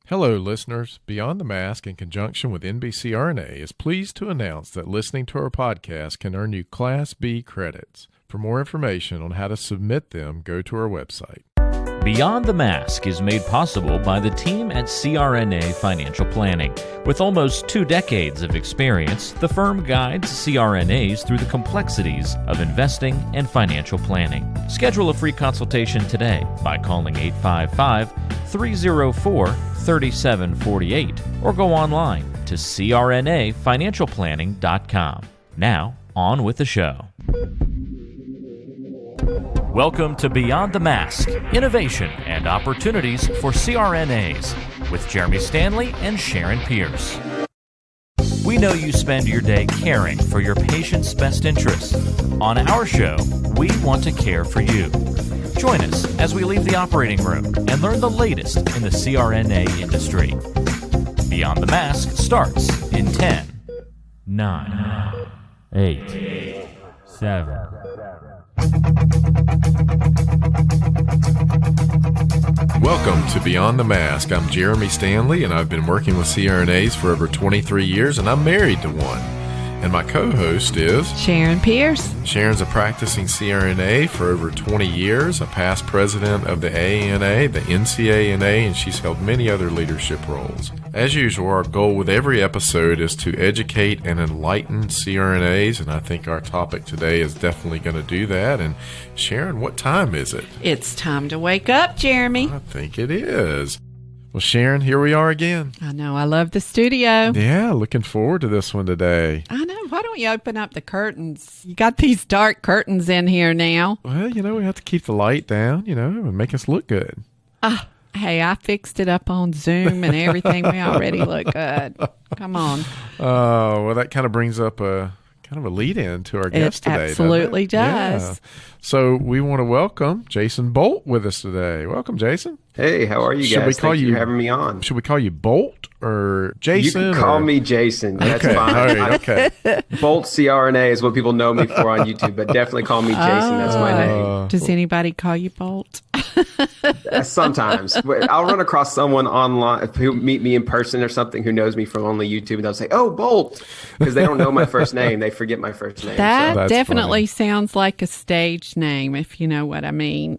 Hello, listeners. Beyond the Mask, in conjunction with NBCRNA, is pleased to announce that listening to our podcast can earn you Class B credits. For more information on how to submit them, go to our website. Beyond the Mask is made possible by the team at CRNA Financial Planning. With almost 2 decades of experience, the firm guides CRNAs through the complexities of investing and financial planning. Schedule a free consultation today by calling 855-304-3748 or go online to crnafinancialplanning.com. Now, on with the show. Welcome to Beyond the Mask, Innovation and Opportunities for CRNAs with Jeremy Stanley and Sharon Pierce. We know you spend your day caring for your patient's best interests. On our show, we want to care for you. Join us as we leave the operating room and learn the latest in the CRNA industry. Beyond the Mask starts in 10, 9, 8, 7... Welcome to Beyond the Mask. I'm Jeremy Stanley, and I've been working with CRNAs for over 23 years, and I'm married to one. And my co-host is Sharon Pierce. Sharon's a practicing CRNA for over 20 years, a past president of the ANA, the NCANA, and she's held many other leadership roles. As usual, our goal with every episode is to educate and enlighten CRNAs, and I think our topic today is definitely going to do that. And Sharon, what time is it? It's time to wake up, Jeremy. I think it is. Well, Sharon, here we are again. I know. I love the studio. Yeah, looking forward to this one today. I know. Why don't you open up the curtains? You got these dark curtains in here now. Well, we have to keep the light down, and make us look good. Hey, I fixed it up on Zoom and everything. We already look good. Come on. Well, that kind of brings up a lead-in to our guest today. Absolutely does. Yeah. So we want to welcome Jason Bolt with us today. Welcome, Jason. Hey, how are you guys? Thank you for having me on. Should we call you Bolt or Jason? You can call me Jason. That's okay. fine. All right, okay. Bolt CRNA is what people know me for on YouTube, but definitely call me Jason. That's my name. Does anybody call you Bolt? Sometimes. I'll run across someone online who meet me in person or something who knows me from only YouTube, and they'll say, "Oh, Bolt," because they don't know my first name. They forget my first name. That definitely sounds like a stage name, if you know what I mean.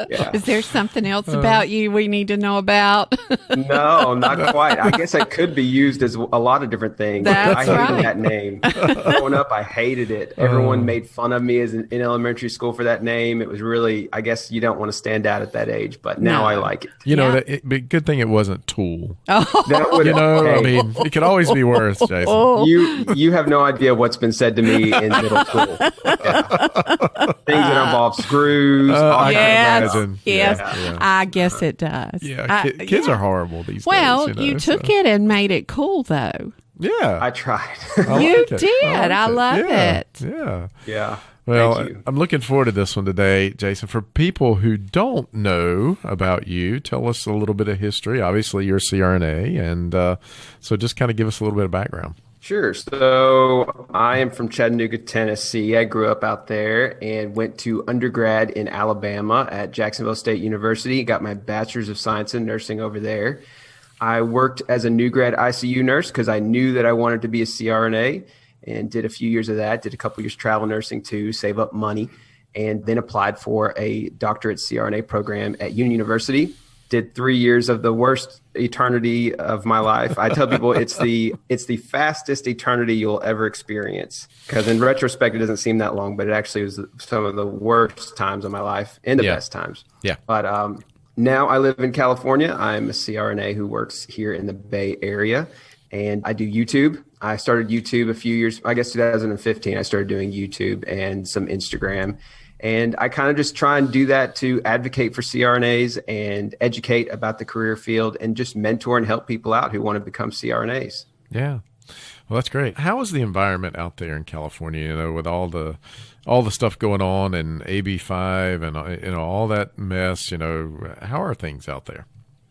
Yeah. Is there something else about you we need to know about? No, not quite. I guess it could be used as a lot of different things. That's I hated that name. Growing up, I hated it. Everyone made fun of me in elementary school for that name. It was really, I guess you don't want to stand out at that age, but now I like it. Good thing it wasn't Tool. That would, I mean, it could always be worse, Jason. You have no idea what's been said to me in middle school. Yeah. Things that involve screws. Yes, I guess it does. Yeah, kids are horrible these days. Well, you took it and made it cool, though. Yeah. I tried. You did. I love it. Yeah. Yeah. Well, I'm looking forward to this one today, Jason. For people who don't know about you, tell us a little bit of history. Obviously, you're a CRNA, and so just kind of give us a little bit of background. Sure. So I am from Chattanooga, Tennessee. I grew up out there and went to undergrad in Alabama at Jacksonville State University. Got my bachelor's of science in nursing over there. I worked as a new grad ICU nurse because I knew that I wanted to be a CRNA, and did a few years of that, did a couple years travel nursing too, save up money, and then applied for a doctorate CRNA program at Union University. Did 3 years of the worst eternity of my life. I tell people it's the fastest eternity you'll ever experience, because in retrospect, it doesn't seem that long, but it actually was some of the worst times of my life and the best times. Yeah. But now I live in California. I'm a CRNA who works here in the Bay Area, and I do YouTube. I started YouTube a few years, I guess 2015, I started doing YouTube and some Instagram. And I kind of just try and do that to advocate for CRNAs and educate about the career field and just mentor and help people out who want to become CRNAs. Yeah. Well, that's great. How is the environment out there in California, with all the stuff going on and AB5 and all that mess, how are things out there?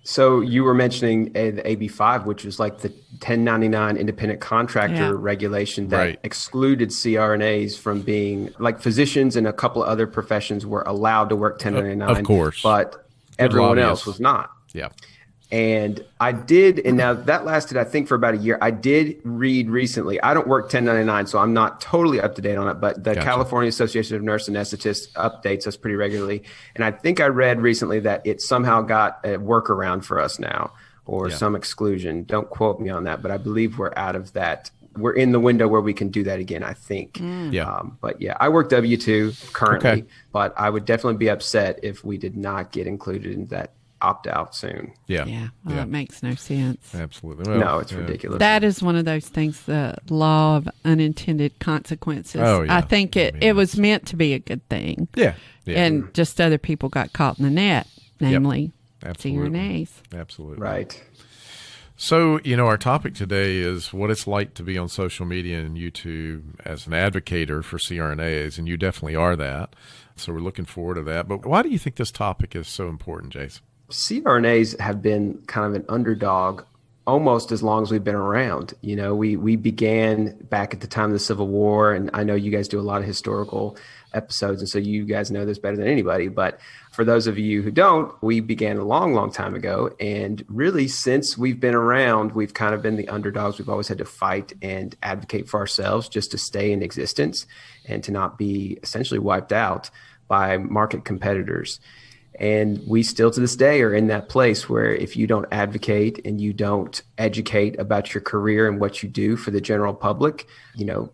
So you were mentioning the AB5, which was like the 1099 independent contractor regulation that excluded CRNAs from being, like, physicians and a couple of other professions were allowed to work 1099. Of course. But everyone else was not. Yeah. And I did, and now that lasted, I think, for about a year. I did read recently. I don't work 1099, so I'm not totally up to date on it, but the California Association of Nurse Anesthetists updates us pretty regularly. And I think I read recently that it somehow got a workaround for us now, or some exclusion. Don't quote me on that, but I believe we're out of that. We're in the window where we can do that again, I think. But yeah, I work W-2 currently, but I would definitely be upset if we did not get included in that opt out soon. Well, it makes no sense. Absolutely. Well, no, it's ridiculous. That is one of those things, the law of unintended consequences. I think it was meant to be a good thing. And just other people got caught in the net, namely CRNAs. Absolutely. Right. So, our topic today is what it's like to be on social media and YouTube as an advocator for CRNAs, and you definitely are that. So we're looking forward to that. But why do you think this topic is so important, Jason? CRNAs have been kind of an underdog almost as long as we've been around. We began back at the time of the Civil War, and I know you guys do a lot of historical episodes, and so you guys know this better than anybody. But for those of you who don't, we began a long, long time ago. And really, since we've been around, we've kind of been the underdogs. We've always had to fight and advocate for ourselves just to stay in existence and to not be essentially wiped out by market competitors. And we still to this day are in that place where if you don't advocate and you don't educate about your career and what you do for the general public,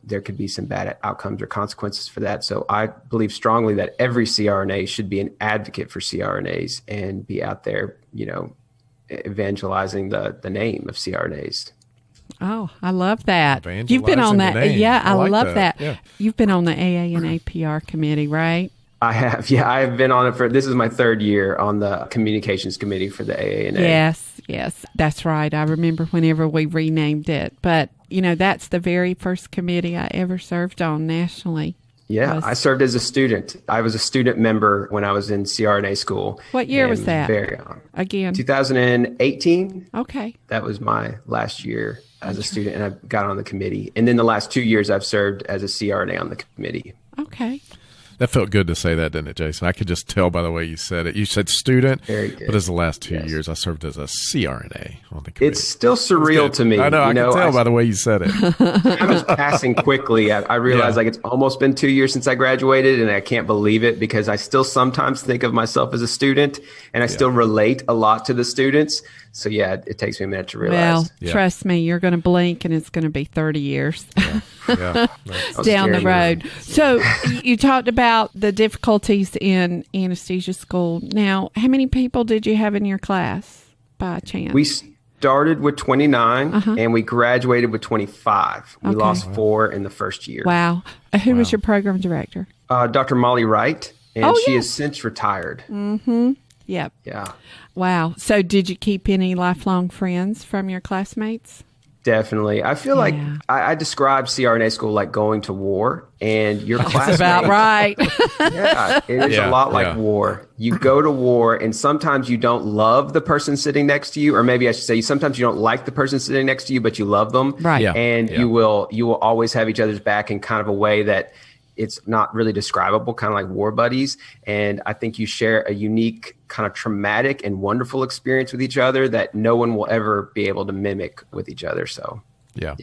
there could be some bad outcomes or consequences for that. So I believe strongly that every CRNA should be an advocate for CRNAs and be out there, evangelizing the name of CRNAs. Oh, I love that. You've been on that. I love that. Yeah. You've been on the AANA PR committee, right? I have. Yeah, I have been on it this is my third year on the communications committee for the AANA. Yes, that's right. I remember whenever we renamed it. But, that's the very first committee I ever served on nationally. Yeah, I served as a student. I was a student member when I was in CRNA school. What year was that? Very young. Again? 2018. Okay. That was my last year as a student, and I got on the committee. And then the last 2 years, I've served as a CRNA on the committee. Okay. That felt good to say that, didn't it, Jason? I could just tell by the way you said it. You said student, but as the last 2 years, I served as a CRNA on the committee. It's still surreal to me. I know, I can tell by the way you said it. Time is passing quickly. I realize it's almost been 2 years since I graduated, and I can't believe it because I still sometimes think of myself as a student, and I still relate a lot to the students. So, it takes me a minute to realize. Well, trust me, you're going to blink and it's going to be 30 years down the road. So, you talked about the difficulties in anesthesia school. Now, how many people did you have in your class by chance? We started with 29 and we graduated with 25. We lost 4 in the first year. Wow. Who was your program director? Dr. Molly Wright, and she has since retired. Mm-hmm. Yep. Yeah. Wow. So did you keep any lifelong friends from your classmates? Definitely. I feel like I describe CRNA school like going to war, and your classmates. That's about right. It is a lot like war. You go to war, and sometimes you don't love the person sitting next to you, or maybe I should say sometimes you don't like the person sitting next to you, but you love them. Right. Yeah. And you will always have each other's back in kind of a way that it's not really describable, kind of like war buddies. And I think you share a unique kind of traumatic and wonderful experience with each other that no one will ever be able to mimic with each other. So, yeah.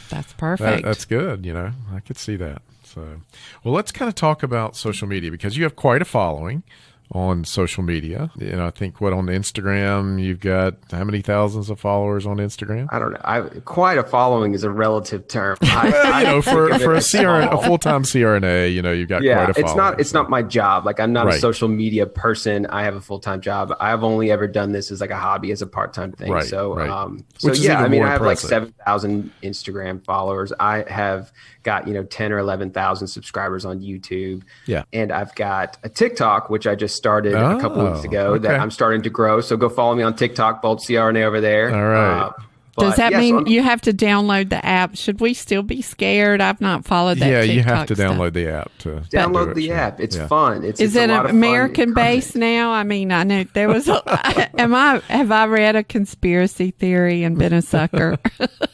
That's perfect. That's good. I could see that. So, well, let's kind of talk about social media because you have quite a following on social media. I think on Instagram, you've got how many thousands of followers on Instagram? I don't know. Quite a following is a relative term. For a full-time CRNA, you've got quite a following. It's not my job. Like I'm not a social media person. I have a full-time job. I've only ever done this as like a hobby, as a part-time thing. Right, so, right. I have like 7,000 Instagram followers. I have got 10 or 11,000 subscribers on YouTube. Yeah, and I've got a TikTok, which I just started a couple weeks ago that I'm starting to grow. So go follow me on TikTok, Bold CRNA over there. All right. Does that mean you have to download the app? Should we still be scared? I've not followed that. Yeah, TikTok you have to stuff. Download the app to download the app. It's fun. Is it American based now? I mean, I know there was. Have I read a conspiracy theory and been a sucker?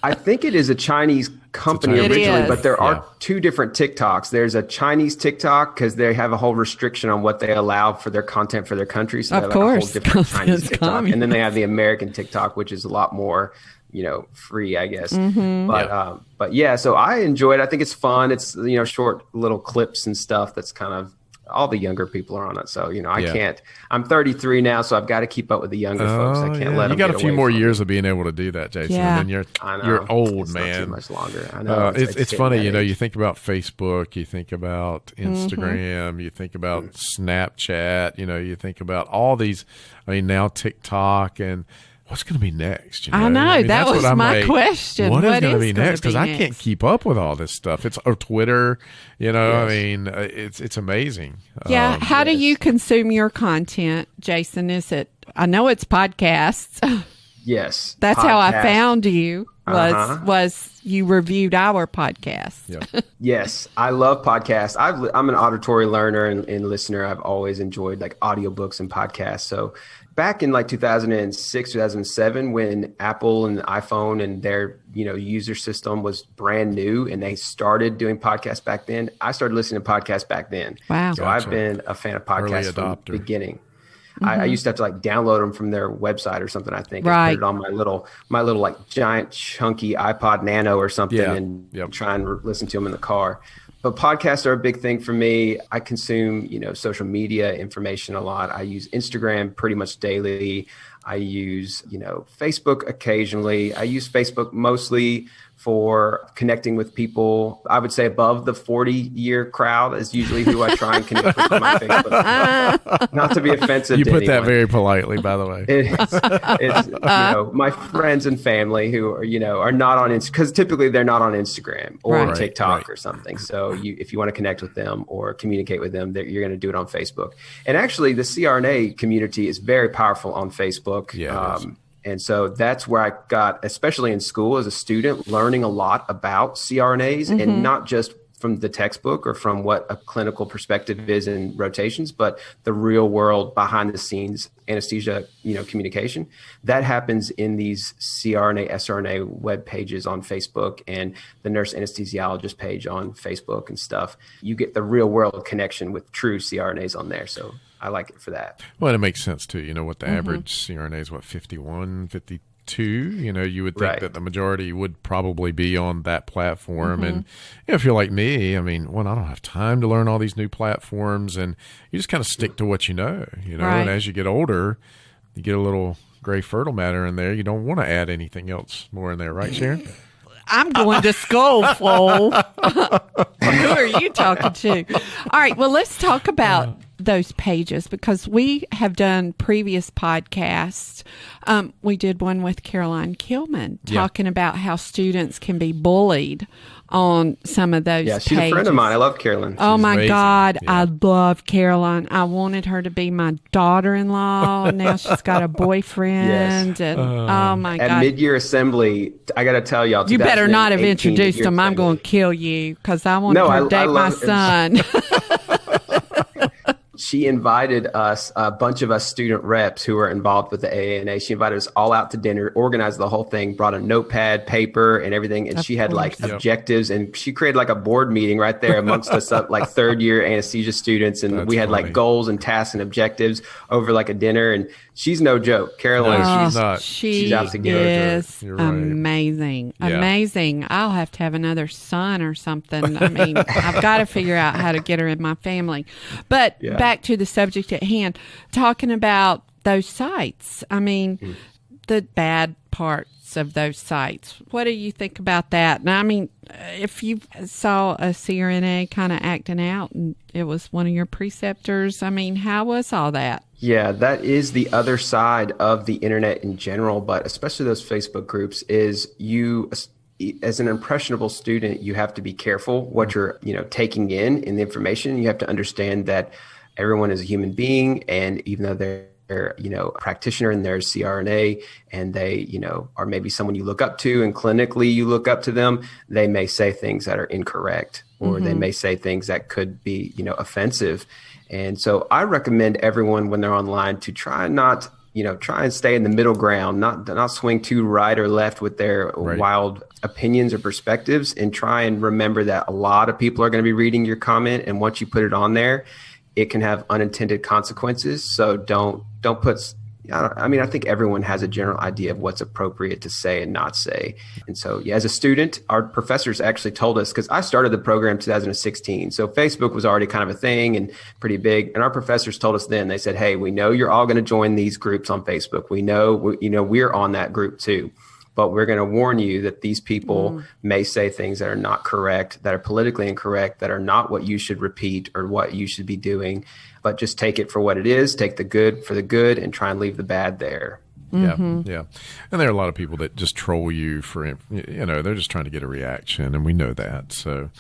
I think it is a Chinese company originally, but there are two different TikToks. There's a Chinese TikTok because they have a whole restriction on what they allow for their content for their country. So they have like a whole different Chinese TikTok. And then they have the American TikTok, which is a lot more, free, I guess. But yeah, so I enjoy it. I think it's fun. It's, short little clips and stuff that's kind of, all the younger people are on it. So, I can't, I'm 33 now, so I've got to keep up with the younger folks. I can't let them. You got a few more years of being able to do that, Jason. Yeah. And then you're old, man. Not too much longer. I know. It's funny, you think about Facebook, you think about Instagram, you think about Snapchat, you think about all these, now TikTok, and what's going to be next? I know. That was my question. What is going to be next? Because I can't keep up with all this stuff. It's Twitter. It's amazing. Yeah. How do you consume your content, Jason? I know it's podcasts. Yes. That's how I found you. Was you reviewed our podcast? Yeah. Yes, I love podcasts. I'm an auditory learner and listener. I've always enjoyed like audiobooks and podcasts. So back in like 2006, 2007, when Apple and the iPhone and their user system was brand new and they started doing podcasts back then, I started listening to podcasts back then. Wow! So I've been a fan of podcasts from the beginning. I used to have to like download them from their website or something, I think. Right. And put it on my little like giant chunky iPod Nano or something and try and listen to them in the car. But podcasts are a big thing for me. I consume, social media information a lot. I use Instagram pretty much daily. I use, Facebook occasionally. I use Facebook mostly for connecting with people. I would say above the 40-year crowd is usually who I try and connect with on my Facebook. Not to be offensive. You put that very politely, by the way. It's my friends and family who are not on Instagram, because typically they're not on Instagram or TikTok or something. So if you want to connect with them or communicate with them, you're going to do it on Facebook. And actually, the CRNA community is very powerful on Facebook. Yeah. And so that's where I got, especially in school as a student, learning a lot about CRNAs and not just from the textbook or from what a clinical perspective is in rotations, but the real world behind the scenes anesthesia, communication that happens in these CRNA, SRNA web pages on Facebook and the nurse anesthesiologist page on Facebook and stuff. You get the real world connection with true CRNAs on there. So I like it for that. Well, it makes sense too. What the average CRNA is, 51, 52? You would think that the majority would probably be on that platform. And if you're like me, I don't have time to learn all these new platforms, and you just kind of stick to what you know. And as you get older, you get a little gray fertile matter in there. You don't want to add anything else more in there, right, Sharon? I'm going to school, fool. Who are you talking to? All right, well, let's talk about those pages, because we have done previous podcasts. We did one with Caroline Kilman talking about how students can be bullied on some of those pages. She's a friend of mine. I love Caroline. Oh, my amazing. God. Yeah. I love Caroline. I wanted her to be my daughter-in-law. Now she's got a boyfriend. And oh, my God. At mid-year assembly, I got to tell y'all. You better not have introduced him. I'm going to kill you, because I want her to date my son. She invited us, a bunch of us student reps who were involved with the AANA. She invited us all out to dinner, organized the whole thing, brought a notepad, paper, and everything. And she had like objectives, and she created like a board meeting right there amongst us, like third year anesthesia students. And we had like goals and tasks and objectives over like a dinner. And she's no joke. Caroline, she's out to get her. She is amazing. Yeah. Amazing. I'll have to have another son or something. I've got to figure out how to get her in my family. But back to the subject at hand, talking about those sites. The bad parts of those sites. What do you think about that? And if you saw a CRNA kind of acting out and it was one of your preceptors, how was all that? Yeah, that is the other side of the internet in general, but especially those Facebook groups, is you, as an impressionable student, you have to be careful what you're, taking in the information. You have to understand that everyone is a human being, and even though they're a practitioner and they're a CRNA, and they, are maybe someone you look up to, and clinically you look up to them, they may say things that are incorrect, or they may say things that could be, offensive. And so I recommend everyone, when they're online, to try and stay in the middle ground, not swing too right or left with their wild opinions or perspectives, and try and remember that a lot of people are going to be reading your comment. And once you put it on there, it can have unintended consequences. So don't put, I think everyone has a general idea of what's appropriate to say and not say. And so, yeah, as a student, our professors actually told us, because I started the program in 2016. So Facebook was already kind of a thing and pretty big. And our professors told us then, they said, hey, we know you're all going to join these groups on Facebook. We know, we're on that group too. But we're going to warn you that these people may say things that are not correct, that are politically incorrect, that are not what you should repeat or what you should be doing. But just take it for what it is, take the good for the good, and try and leave the bad there. Yeah, yeah. And there are a lot of people that just troll you for, they're just trying to get a reaction, and we know that. So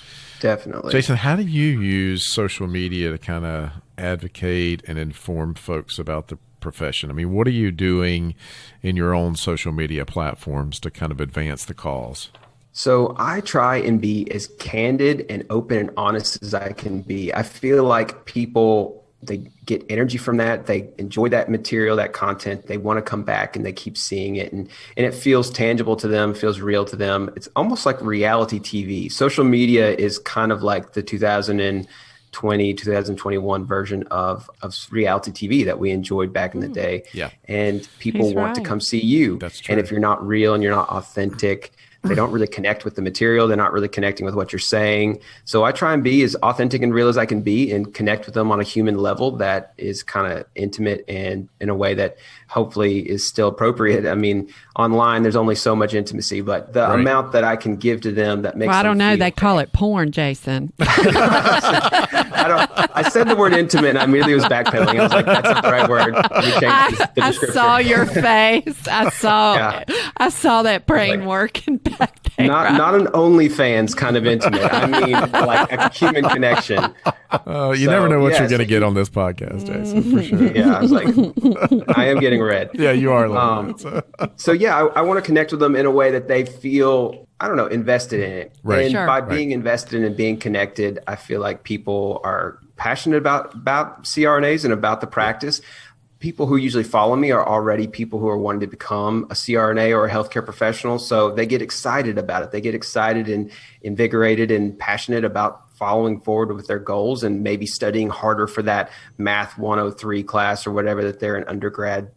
definitely. Jason, how do you use social media to kind of advocate and inform folks about the profession? I mean, what are you doing in your own social media platforms to kind of advance the cause? So I try and be as candid and open and honest as I can be. I feel like people, they get energy from that. They enjoy that material, that content. They want to come back and they keep seeing it. And it feels tangible to them, feels real to them. It's almost like reality TV. Social media is kind of like the 2021 version of reality TV that we enjoyed back in the day. Yeah. And people want to come see you. That's true. And if you're not real and you're not authentic, they don't really connect with the material. They're not really connecting with what you're saying. So I try and be as authentic and real as I can be and connect with them on a human level that is kind of intimate and in a way that hopefully is still appropriate. I mean, online, there's only so much intimacy, but the amount that I can give to them that makes I don't know. They call it porn, Jason. I said the word intimate and I immediately was backpedaling. I was like, that's not the right word. Let me change the description. I saw your face. I saw that brain working back there. Not an OnlyFans kind of intimate. I mean, like a human connection. You never know what you're going to get on this podcast, Jason, for sure. Yeah, I was like, I am getting red. Yeah, you are. So yeah, I want to connect with them in a way that they feel, invested in it. Right. And by being invested in and being connected, I feel like people are passionate about CRNAs and about the practice. People who usually follow me are already people who are wanting to become a CRNA or a healthcare professional. So they get excited about it. They get excited and invigorated and passionate about following forward with their goals and maybe studying harder for that Math 103 class or whatever that they're in undergrad,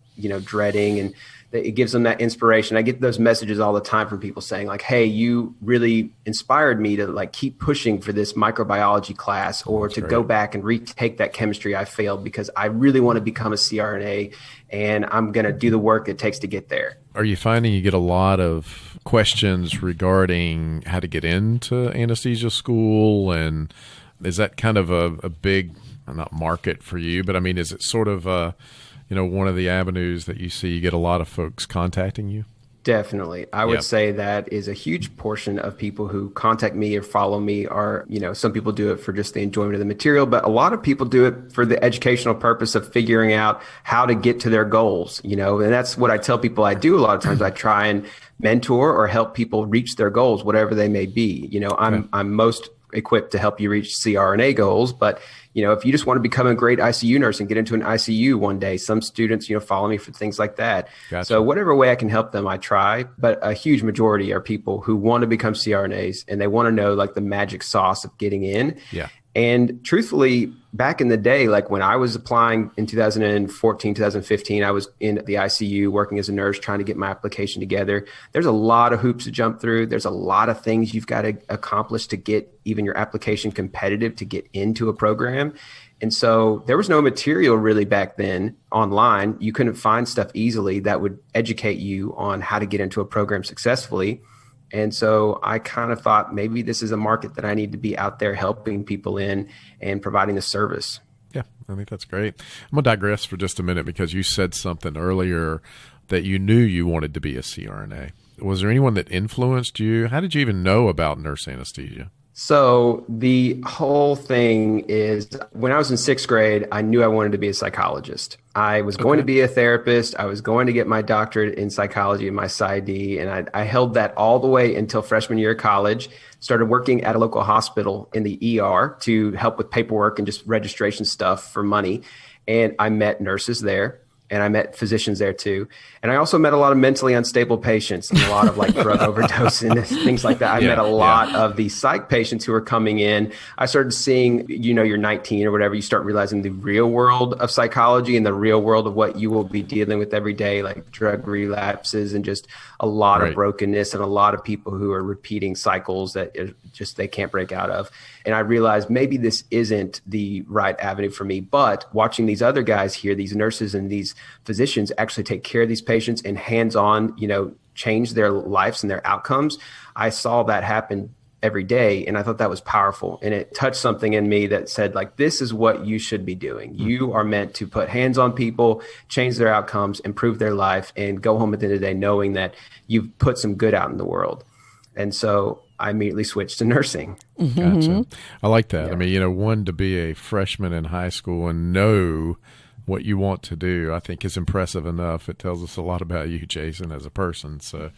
dreading. And it gives them that inspiration. I get those messages all the time from people saying like, hey, you really inspired me to like keep pushing for this microbiology class or to go back and retake that chemistry I failed because I really want to become a CRNA and I'm going to do the work it takes to get there. Are you finding you get a lot of questions regarding how to get into anesthesia school? And is that kind of a big, not market for you, but I mean, is it sort of one of the avenues that you see you get a lot of folks contacting you? Definitely. I would say that is a huge portion of people who contact me or follow me are, some people do it for just the enjoyment of the material, but a lot of people do it for the educational purpose of figuring out how to get to their goals, and that's what I tell people I do a lot of times. I try and mentor or help people reach their goals, whatever they may be. I'm most equipped to help you reach CRNA goals, but if you just want to become a great ICU nurse and get into an ICU one day, some students, follow me for things like that. Gotcha. So whatever way I can help them, I try. But a huge majority are people who want to become CRNAs and they want to know like the magic sauce of getting in. Yeah. And truthfully, back in the day, like when I was applying in 2014, 2015, I was in the ICU working as a nurse trying to get my application together. There's a lot of hoops to jump through. There's a lot of things you've got to accomplish to get even your application competitive to get into a program. And so there was no material really back then online. You couldn't find stuff easily that would educate you on how to get into a program successfully. And so I kind of thought maybe this is a market that I need to be out there helping people in and providing the service. Yeah, I think that's great. I'm going to digress for just a minute because you said something earlier that you knew you wanted to be a CRNA. Was there anyone that influenced you? How did you even know about nurse anesthesia? So the whole thing is when I was in sixth grade, I knew I wanted to be a psychologist. I was going to be a therapist. I was going to get my doctorate in psychology and my PsyD. And I held that all the way until freshman year of college, started working at a local hospital in the ER to help with paperwork and just registration stuff for money. And I met nurses there. and I met physicians there too. And I also met a lot of mentally unstable patients and a lot of like drug overdose and things like that. I met a lot of the psych patients who were coming in. I started seeing, you're 19 or whatever, you start realizing the real world of psychology and the real world of what you will be dealing with every day, like drug relapses and just a lot of brokenness and a lot of people who are repeating cycles that just they can't break out of. And I realized maybe this isn't the right avenue for me, but watching these other guys here, these nurses and these physicians actually take care of these patients and hands-on, change their lives and their outcomes. I saw that happen every day. And I thought that was powerful. And it touched something in me that said, like, this is what you should be doing. You are meant to put hands on people, change their outcomes, improve their life, and go home at the end of the day knowing that you've put some good out in the world. And so I immediately switched to nursing. Gotcha. I like that. Yeah. I mean, one, to be a freshman in high school and know what you want to do, I think is impressive enough. It tells us a lot about you, Jason, as a person. So,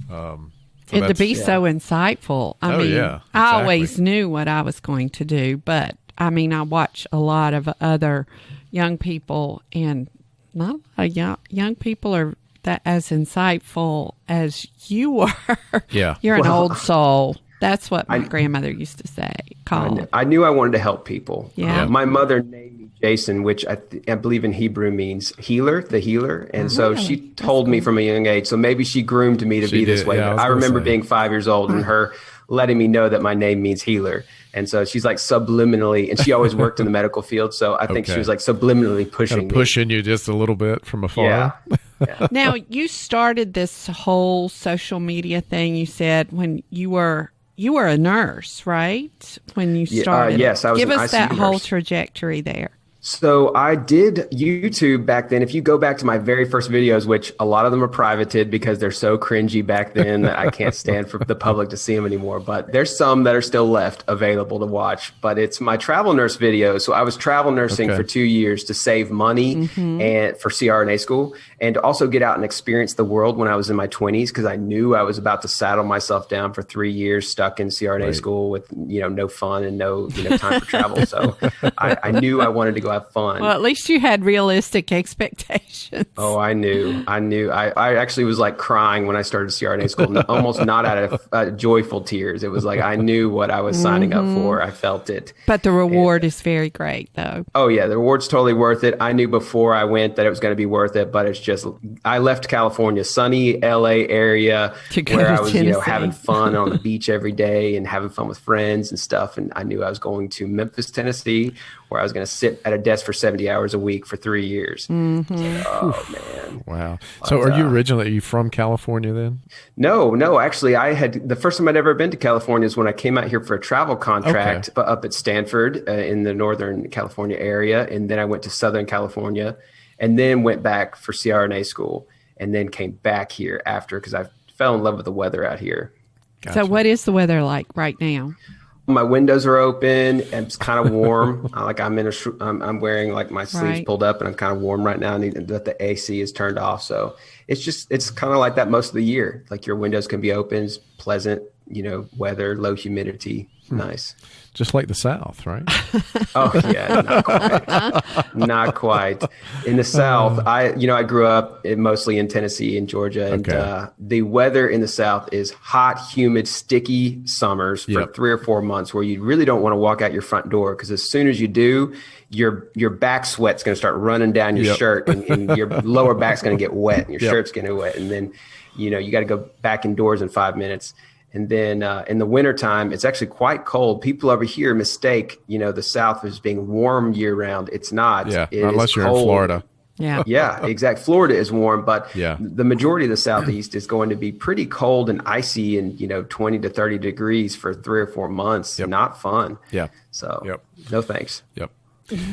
and to be so insightful. I mean, exactly. I always knew what I was going to do, but I watch a lot of other young people, and not a lot of young people are that as insightful as you are. Yeah. You're an old soul. That's what my grandmother used to say. I knew I wanted to help people. Yeah. My mother named me Jason, which I believe in Hebrew means healer, the healer. And so she told me from a young age. So maybe she groomed me to be this way. Yeah, I remember being 5 years old and her letting me know that my name means healer. And so she's like subliminally, and she always worked in the medical field. So I think she was like subliminally pushing you just a little bit from afar. Yeah. Now, you started this whole social media thing, you said, when you were a nurse, right? When you started. Yes, I was. Give an us ICU that whole nurse. trajectory there. So I did YouTube back then. If you go back to my very first videos, which a lot of them are privated because they're so cringy back then that I can't stand for the public to see them anymore. But there's some that are still left available to watch. But it's my travel nurse videos. So I was travel nursing for 2 years to save money and for CRNA school, and to also get out and experience the world when I was in my 20s, because I knew I was about to saddle myself down for 3 years stuck in CRNA school with no fun and no time for travel. So I knew I wanted to go have fun. Well, at least you had realistic expectations. Oh, I knew. I actually was like crying when I started CRNA school, almost not out of joyful tears. It was like I knew what I was signing up for. I felt it. But the reward is very great, though. Oh, yeah. The reward's totally worth it. I knew before I went that it was going to be worth it, but it's just, I left California, sunny LA area, where I was, having fun on the beach every day and having fun with friends and stuff. And I knew I was going to Memphis, Tennessee, where I was going to sit at a desk for 70 hours a week for 3 years. Oh, man. Wow. So are you from California then? No. Actually, the first time I'd ever been to California is when I came out here for a travel contract up at Stanford in the Northern California area. And then I went to Southern California and then went back for CRNA school and then came back here after because I fell in love with the weather out here. Gotcha. So what is the weather like right now? My windows are open and it's kind of warm. I'm wearing like my sleeves pulled up and I'm kind of warm right now, and the AC is turned off. So it's kind of like that most of the year. Like your windows can be open, it's pleasant, weather, low humidity. Nice. Just like the South, right? Oh yeah, not quite. Not quite. In the South, I grew up mostly in Tennessee and Georgia, and the weather in the South is hot, humid, sticky summers for 3 or 4 months where you really don't want to walk out your front door, because as soon as you do, your back sweat's going to start running down your shirt, and your lower back's going to get wet, and your shirt's going to get wet, and then you got to go back indoors in 5 minutes. And then in the wintertime, it's actually quite cold. People over here mistake, the South as being warm year round. It's not. Yeah, unless you're in Florida. Yeah. Yeah, exactly. Florida is warm, but the majority of the Southeast is going to be pretty cold and icy and, 20 to 30 degrees for 3 or 4 months. Not fun. Yeah. So no thanks. Yep.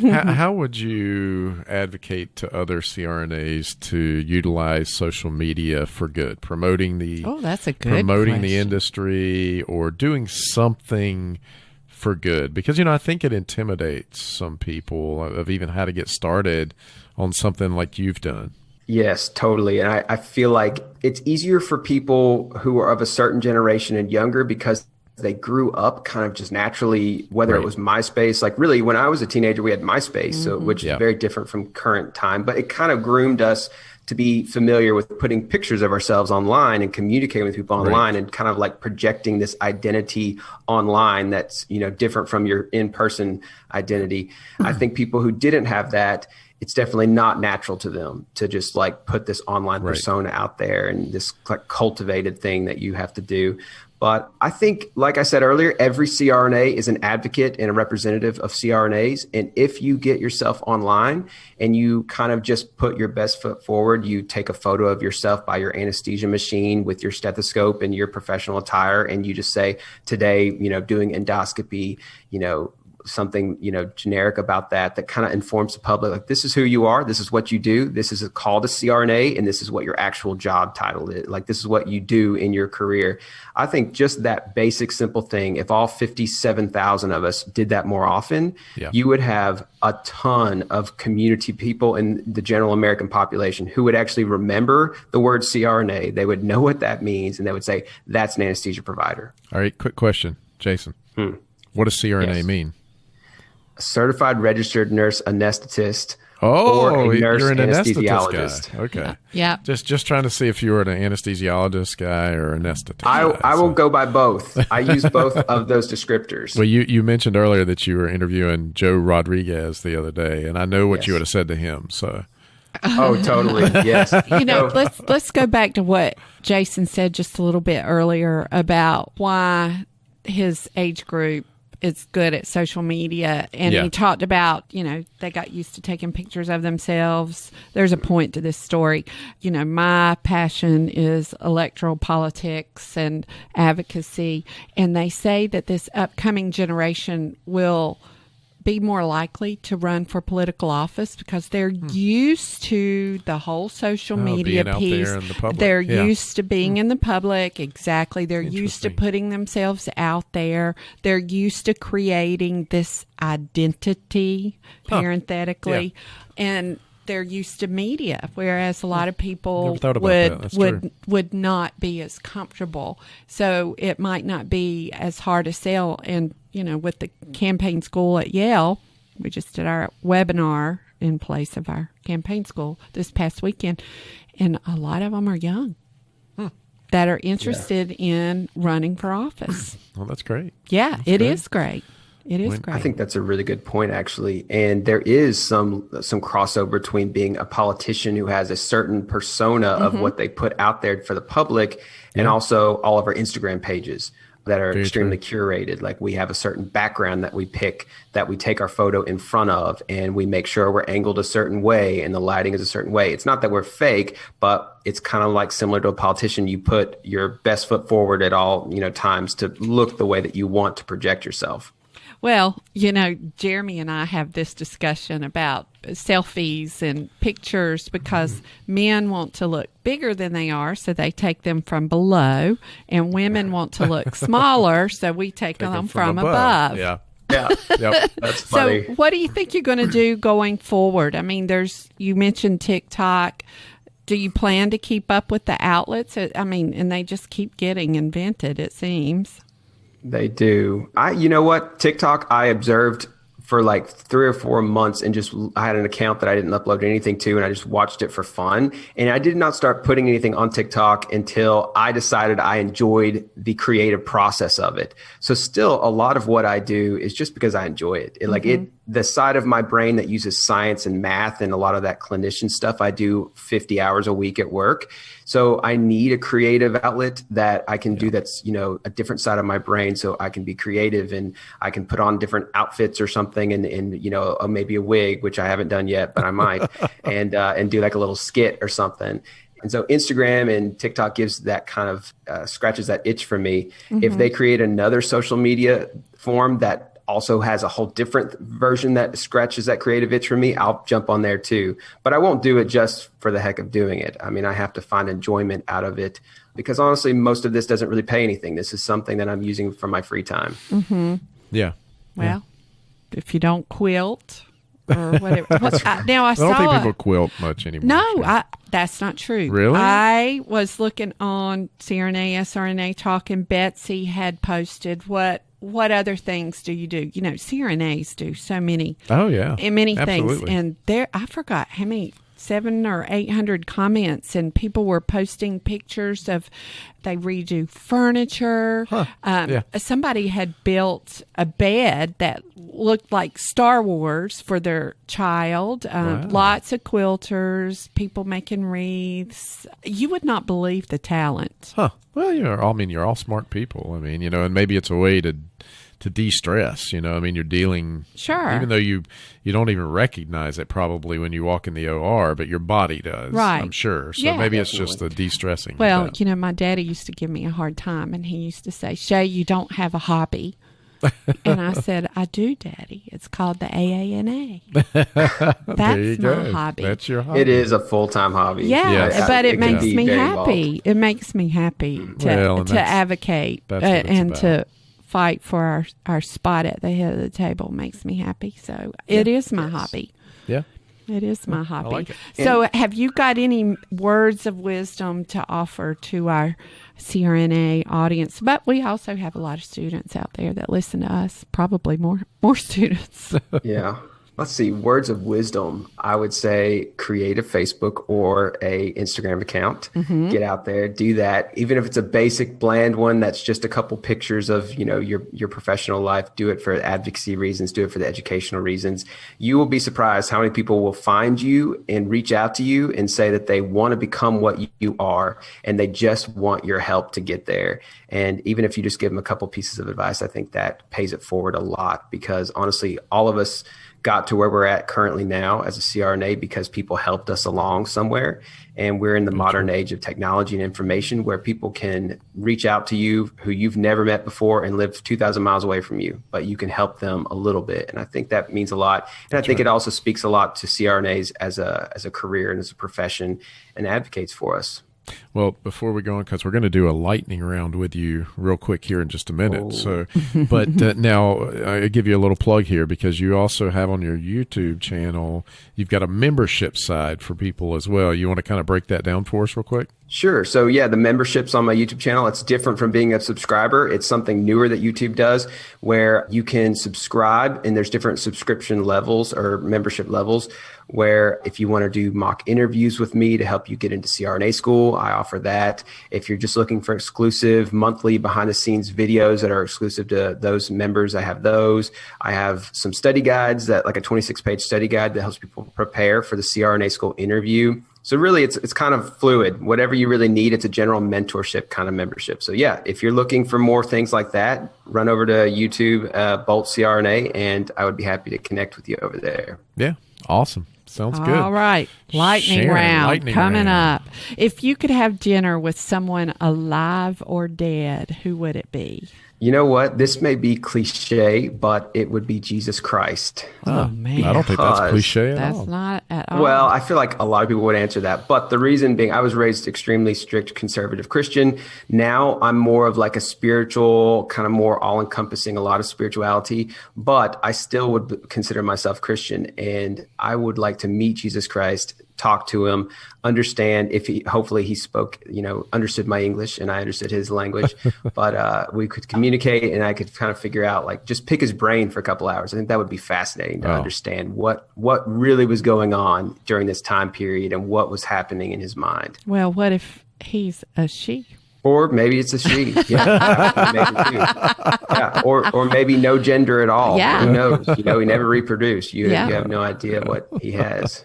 How would you advocate to other CRNAs to utilize social media for good, promoting the industry or doing something for good? Because I think it intimidates some people of even how to get started on something like you've done. Yes, totally. And I feel like it's easier for people who are of a certain generation and younger because they grew up kind of just naturally, whether Right. it was MySpace, like really when I was a teenager, we had MySpace, so which is very different from current time, but it kind of groomed us to be familiar with putting pictures of ourselves online and communicating with people online and kind of like projecting this identity online that's, different from your in-person identity. I think people who didn't have that, it's definitely not natural to them to just like put this online persona out there and this like cultivated thing that you have to do. But I think, like I said earlier, every CRNA is an advocate and a representative of CRNAs. And if you get yourself online and you kind of just put your best foot forward, you take a photo of yourself by your anesthesia machine with your stethoscope and your professional attire, and you just say, today, doing endoscopy, something, generic about that kind of informs the public, like, this is who you are. This is what you do. This is called a CRNA, and this is what your actual job title is. Like, this is what you do in your career. I think just that basic, simple thing, if all 57,000 of us did that more often, you would have a ton of community people in the general American population who would actually remember the word CRNA. They would know what that means, and they would say, that's an anesthesia provider. All right, quick question, Jason. What does CRNA mean? Certified registered nurse anesthetist, or a nurse you're an anesthesiologist. Guy. Okay. Yeah. Just trying to see if you were an anesthesiologist guy or an anesthetist. I will go by both. I use both of those descriptors. Well, you mentioned earlier that you were interviewing Joe Rodriguez the other day, and I know what you would have said to him. So. Oh, totally. Yes. Let's go back to what Jason said just a little bit earlier about why his age group is good at social media. And he talked about, they got used to taking pictures of themselves. There's a point to this story. My passion is electoral politics and advocacy. And they say that this upcoming generation will be more likely to run for political office because they're used to the whole social media piece. The they're used to being in the public. Exactly. They're used to putting themselves out there. They're used to creating this identity, parenthetically. And they're used to media, whereas a lot of people would not be as comfortable. So it might not be as hard to sell. And, with the campaign school at Yale, we just did our webinar in place of our campaign school this past weekend. And a lot of them are young that are interested in running for office. Well, that's great. Yeah, it is great. It is great. I think that's a really good point, actually. And there is some crossover between being a politician who has a certain persona of what they put out there for the public and also all of our Instagram pages that are extremely curated. Like, we have a certain background that we pick, that we take our photo in front of, and we make sure we're angled a certain way and the lighting is a certain way. It's not that we're fake, but it's kind of like similar to a politician. You put your best foot forward at all, times to look the way that you want to project yourself. Well, Jeremy and I have this discussion about selfies and pictures because men want to look bigger than they are, so they take them from below, and women want to look smaller, so we take them from above. Yeah. Yeah. Yep. That's funny. So what do you think you're going to do going forward? I mean, you mentioned TikTok. Do you plan to keep up with the outlets? I mean, and they just keep getting invented, it seems. They do. You know what? TikTok, I observed for like 3 or 4 months, and I had an account that I didn't upload anything to, and I just watched it for fun. And I did not start putting anything on TikTok until I decided I enjoyed the creative process of it. So still, a lot of what I do is just because I enjoy it. The side of my brain that uses science and math and a lot of that clinician stuff, I do 50 hours a week at work. So I need a creative outlet that I can do that's, a different side of my brain, so I can be creative and I can put on different outfits or something and maybe a wig, which I haven't done yet, but I might, and do like a little skit or something. And so Instagram and TikTok gives that kind of scratches that itch for me. If they create another social media form that also has a whole different version that scratches that creative itch for me, I'll jump on there too. But I won't do it just for the heck of doing it. I mean, I have to find enjoyment out of it because honestly, most of this doesn't really pay anything. This is something that I'm using for my free time. Yeah. Well, if you don't quilt or whatever. Now I don't saw think people quilt much anymore. No, that's not true. Really? I was looking on CRNA, SRNA Talk, and Betsy had posted what other things do you do? You know, CRNAs do so many. Oh yeah, many absolutely. things, and there I forgot how many. 700 or 800 comments, and people were posting pictures of they redo furniture. Somebody had built a bed that looked like Star Wars for their child. Lots of quilters, people making wreaths. You would not believe the talent. Well, you're all smart people. I mean, and maybe it's a way to de-stress, I mean, you're dealing, even though you don't even recognize it probably when you walk in the OR, but your body does, right. I'm sure. So maybe it's just the de-stressing. Well, my daddy used to give me a hard time, and he used to say, Shay, you don't have a hobby. And I said, I do, Daddy. It's called the AANA. That's my hobby. That's your hobby. It is a full-time hobby. Yeah, but it makes me happy. It makes me happy to advocate and to fight for our spot at the head of the table. Makes me happy. So it is my hobby. Yeah. It is my hobby. I like it. So have you got any words of wisdom to offer to our CRNA audience? But we also have a lot of students out there that listen to us, probably more students. Yeah. Let's see, words of wisdom. I would say create a Facebook or a Instagram account. Get out there, do that. Even if it's a basic bland one that's just a couple pictures of, your professional life, do it for advocacy reasons, do it for the educational reasons. You will be surprised how many people will find you and reach out to you and say that they want to become what you are, and they just want your help to get there. And even if you just give them a couple pieces of advice, I think that pays it forward a lot, because honestly, all of us got to where we're at currently now as a CRNA because people helped us along somewhere. And we're in the modern age of technology and information where people can reach out to you who you've never met before and live 2,000 miles away from you, but you can help them a little bit. And I think that means a lot. And I think it also speaks a lot to CRNAs as a career and as a profession, and advocates for us. Well, before we go on, because we're going to do a lightning round with you real quick here in just a minute. So, but now I give you a little plug here, because you also have on your YouTube channel, you've got a membership side for people as well. You want to kind of break that down for us real quick? Sure. So the membership's on my YouTube channel. It's different from being a subscriber. It's something newer that YouTube does, where you can subscribe, and there's different subscription levels or membership levels, where if you want to do mock interviews with me to help you get into CRNA school, I offer that. If you're just looking for exclusive monthly behind the scenes videos that are exclusive to those members, I have those. I have some study guides, that like a 26-page study guide that helps people prepare for the CRNA school interview. So really, it's kind of fluid. Whatever you really need, it's a general mentorship kind of membership. So if you're looking for more things like that, run over to YouTube, Bolt CRNA, and I would be happy to connect with you over there. Yeah, awesome. Sounds good. All right. Lightning round coming up. If you could have dinner with someone alive or dead, who would it be? You know what? This may be cliche, but it would be Jesus Christ. Oh, man. I don't think that's cliche at all. That's not at all. Well, I feel like a lot of people would answer that. But the reason being, I was raised extremely strict conservative Christian. Now I'm more of like a spiritual, kind of more all-encompassing, a lot of spirituality. But I still would consider myself Christian. And I would like to meet Jesus Christ, talk to him, understand if hopefully he spoke, understood my English and I understood his language, but we could communicate and I could kind of figure out, like, just pick his brain for a couple hours. I think that would be fascinating to understand what really was going on during this time period and what was happening in his mind. Well, what if he's a she? Or maybe it's a she. Maybe too. Or maybe no gender at all. Yeah. Who knows? He never reproduced. You have no idea what he has.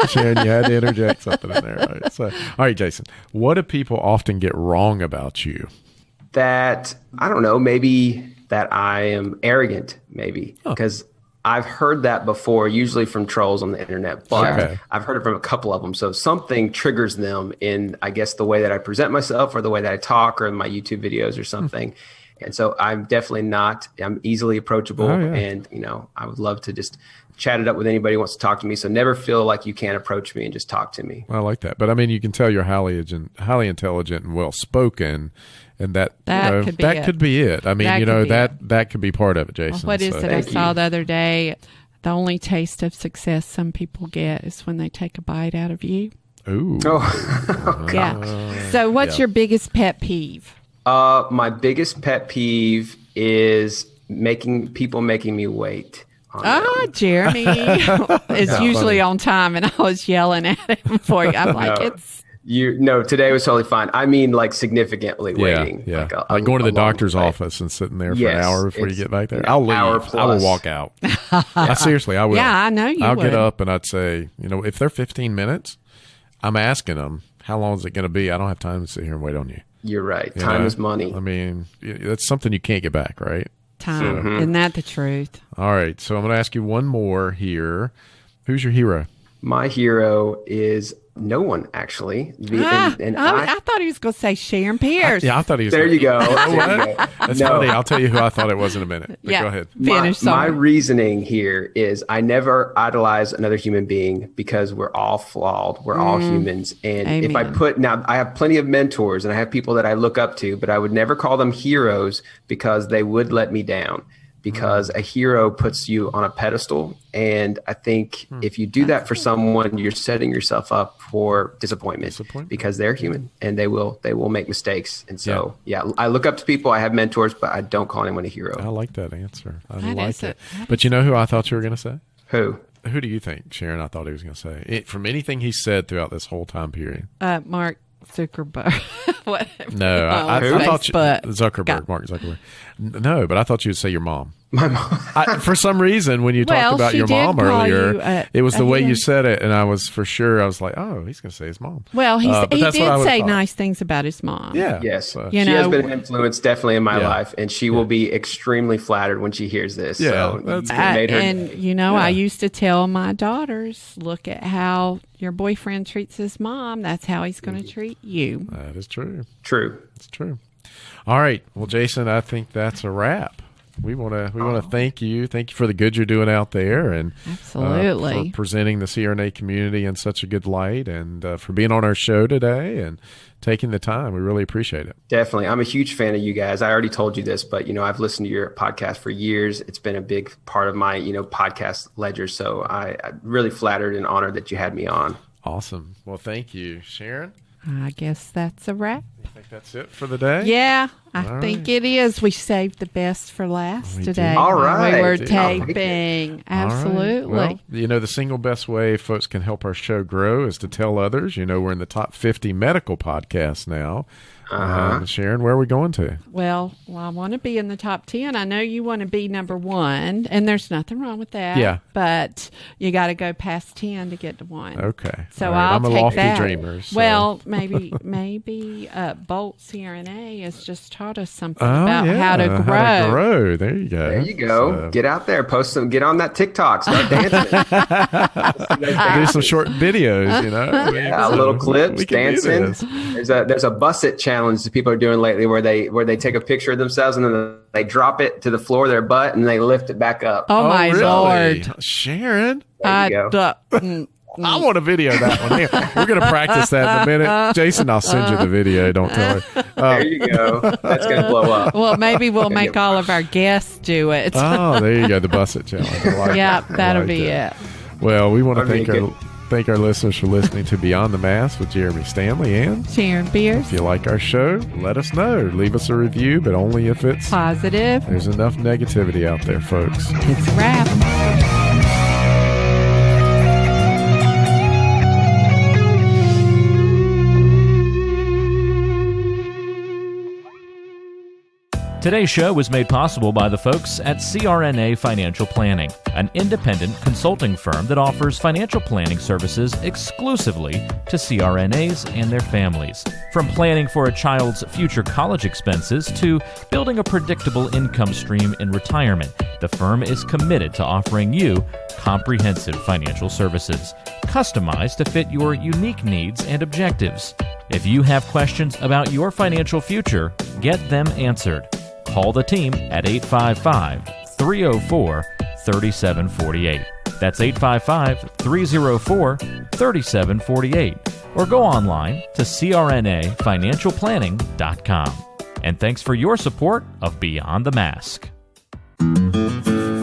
Sharon, you had to interject something in there. Right? So, all right, Jason, what do people often get wrong about you? That, I don't know, maybe that I am arrogant, maybe. Because I've heard that before, usually from trolls on the internet, but I've heard it from a couple of them. So something triggers them in, I guess, the way that I present myself or the way that I talk or in my YouTube videos or something. And so I'm definitely not, I'm easily approachable. And, I would love to just chat it up with anybody who wants to talk to me. So never feel like you can't approach me and just talk to me. I like that. But I mean, you can tell you're highly intelligent and well-spoken. And that could be it. I mean, that could be part of it, Jason. What is it I saw the other day? The only taste of success some people get is when they take a bite out of you. Ooh. Oh. Yeah. So what's your biggest pet peeve? My biggest pet peeve is making me wait. Jeremy is usually on time, and I was yelling at him for you. I'm like, today was totally fine. I mean, like significantly waiting. Yeah. Like going to the doctor's office and sitting there for an hour before you get back there. I'll leave. I will walk out. Seriously, I will. Yeah, I know you I'll would. get up and I'd say, if they're 15 minutes, I'm asking them, how long is it going to be? I don't have time to sit here and wait on you. You're right. Time is money. I mean, that's something you can't get back, right? Time. Isn't that the truth? All right. So I'm going to ask you one more here. Who's your hero? My hero is no one, actually. I thought he was going to say Sharon Pierce. I thought he was. There you go. That's funny. I'll tell you who I thought it was in a minute. But go ahead. My reasoning here is I never idolize another human being because we're all flawed. We're all humans. And Amen. I have plenty of mentors and I have people that I look up to, but I would never call them heroes because they would let me down. Because a hero puts you on a pedestal. And I think if you do that for someone, you're setting yourself up for disappointment because they're human and they will make mistakes. And so, I look up to people. I have mentors, but I don't call anyone a hero. I like that answer. I That like is it. But you know who I thought you were going to say? Who? Who do you think, Sharon, I thought he was going to say? From anything he said throughout this whole time period. Mark Zuckerberg. Whatever. No, I thought Mark Zuckerberg. No, but I thought you would say your mom. My mom. For some reason, when you talked about your mom earlier, it was the way you said it, and I was like, oh, he's going to say his mom. Well, he did say nice things about his mom. Yeah. Yes. She has been an influence definitely in my life, and she will be extremely flattered when she hears this. Yeah, so that's good. I used to tell my daughters, look at how your boyfriend treats his mom. That's how he's going to treat you. That is true. True. It's true. All right. Well, Jason, I think that's a wrap. We want to thank you. Thank you for the good you're doing out there, and absolutely for presenting the CRNA community in such a good light, and for being on our show today and taking the time. We really appreciate it. Definitely, I'm a huge fan of you guys. I already told you this, but I've listened to your podcast for years. It's been a big part of my podcast ledger. So I'm really flattered and honored that you had me on. Awesome. Well, thank you, Sharon. I guess that's a wrap. You think that's it for the day? Yeah, I think it is. We saved the best for last today. All right. We were taping. Absolutely. Right. Well, the single best way folks can help our show grow is to tell others. We're in the top 50 medical podcasts now. Sharon, where are we going to? Well, I want to be in the top 10. I know you want to be number 1, and there's nothing wrong with that. Yeah. But you got to go past 10 to get to 1. Okay. So right. I'm a take lofty that. dreamer. So. Well, maybe Bolt CRNA has just taught us something about how to grow. How to grow. There you go. There you go. So. Get out there, post some, get on that TikTok, start dancing. Do some short videos, little clips, dancing. There's a bus it challenge that people are doing lately where they take a picture of themselves and then they drop it to the floor of their butt and they lift it back up. Oh my really? Lord. Sharon. There you go. I want to video that one. Here. We're going to practice that in a minute. Jason, I'll send you the video. Don't tell her. There you go. That's going to blow up. Well, maybe we'll make all of our guests do it. Oh, there you go. The Bus It Challenge. That'll be it. Well, we want to thank our listeners for listening to Beyond the Mask with Jeremy Stanley and Sharon Pierce. If you like our show, let us know. Leave us a review, but only if it's positive. There's enough negativity out there, folks. It's a wrap. Today's show was made possible by the folks at CRNA Financial Planning, an independent consulting firm that offers financial planning services exclusively to CRNAs and their families. From planning for a child's future college expenses to building a predictable income stream in retirement, the firm is committed to offering you comprehensive financial services, customized to fit your unique needs and objectives. If you have questions about your financial future, get them answered. Call the team at 855-304-3748. That's 855-304-3748. Or go online to crnafinancialplanning.com. And thanks for your support of Beyond the Mask.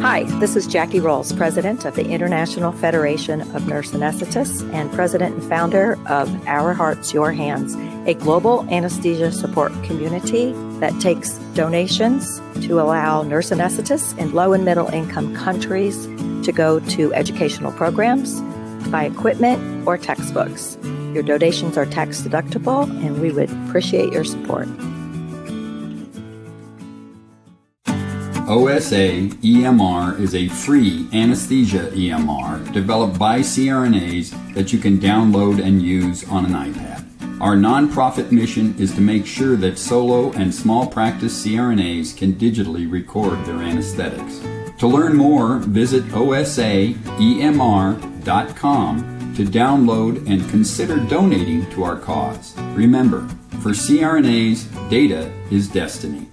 Hi, this is Jackie Rolls, President of the International Federation of Nurse Anesthetists and President and founder of Our Hearts, Your Hands, a global anesthesia support community that takes donations to allow nurse anesthetists in low and middle income countries to go to educational programs, buy equipment, or textbooks. Your donations are tax deductible, and we would appreciate your support. OSA EMR is a free anesthesia EMR developed by CRNAs that you can download and use on an iPad. Our nonprofit mission is to make sure that solo and small practice CRNAs can digitally record their anesthetics. To learn more, visit osaemr.com to download and consider donating to our cause. Remember, for CRNAs, data is destiny.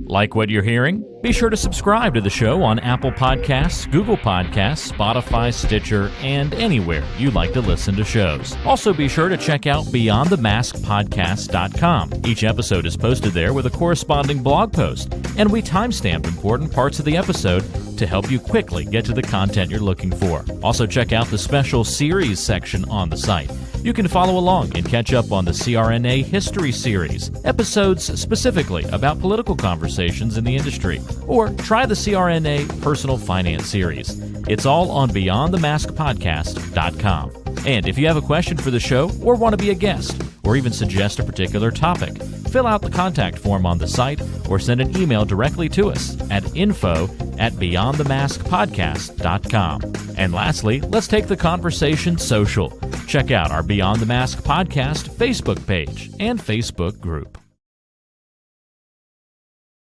Like what you're hearing? Be sure to subscribe to the show on Apple Podcasts, Google Podcasts, Spotify, Stitcher, and anywhere you like to listen to shows. Also be sure to check out BeyondTheMaskPodcast.com. Each episode is posted there with a corresponding blog post, and we timestamp important parts of the episode to help you quickly get to the content you're looking for. Also check out the special series section on the site. You can follow along and catch up on the CRNA History Series, episodes specifically about political conversations in the industry, or try the CRNA Personal Finance Series. It's all on BeyondTheMaskPodcast.com. And if you have a question for the show or want to be a guest, or even suggest a particular topic, fill out the contact form on the site or send an email directly to us at info@BeyondTheMaskPodcast.com. And lastly, let's take the conversation social. Check out our Beyond the Mask Podcast Facebook page and Facebook group.